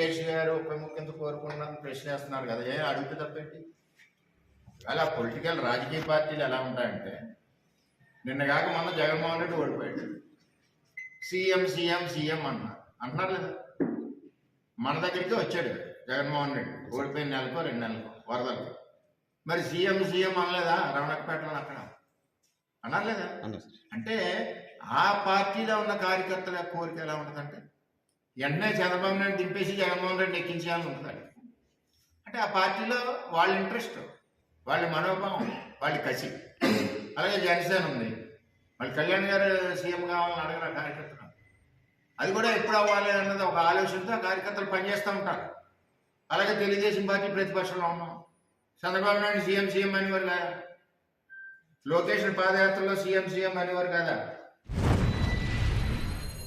లోకేష్ గారు ఉప ముఖ్యమంత్రి కోరుకున్నారని ప్రశ్న వేస్తున్నారు కదా, ఏం అడిగితే తప్పేంటి? అలా పొలిటికల్ రాజకీయ పార్టీలు ఎలా ఉంటాయంటే, నిన్న కాక మొన్న జగన్మోహన్ రెడ్డి ఓడిపోయాడు, సీఎం సీఎం సీఎం అంటున్నారు లేదా? మన దగ్గరికి వచ్చాడు జగన్మోహన్ రెడ్డి ఓడిపోయిన నెలకో 2 నెలలకో వరదలకు, మరి సీఎం సీఎం అనలేదా? రమణపేటలో అక్కడ అన్నారు లేదా? అంటే ఆ పార్టీలో ఉన్న కార్యకర్తల కోరిక ఎలా ఉంటుందంటే, వెంటనే చంద్రబాబు నాయుడు దింపేసి జగన్మోహన్ రెడ్డి ఎక్కించాలని ఉంటుంది. అంటే ఆ పార్టీలో వాళ్ళ ఇంట్రెస్ట్, వాళ్ళ మనోభావం, వాళ్ళ కసి. అలాగే జనసేన ఉంది, మళ్ళీ కళ్యాణ్ గారు సీఎం కావాలని అడగరు కార్యకర్తలు. అది కూడా ఎప్పుడు అవ్వాలి అన్నది ఒక ఆలోచనతో ఆ కార్యకర్తలు పనిచేస్తూ ఉంటారు. అలాగే తెలుగుదేశం పార్టీ ప్రతిపక్షంలో ఉన్నాం, చంద్రబాబు నాయుడు సీఎం సీఎం అనేవారు కదా, లోకేష్ పాదయాత్రలో సీఎం సీఎం అనేవారు కదా.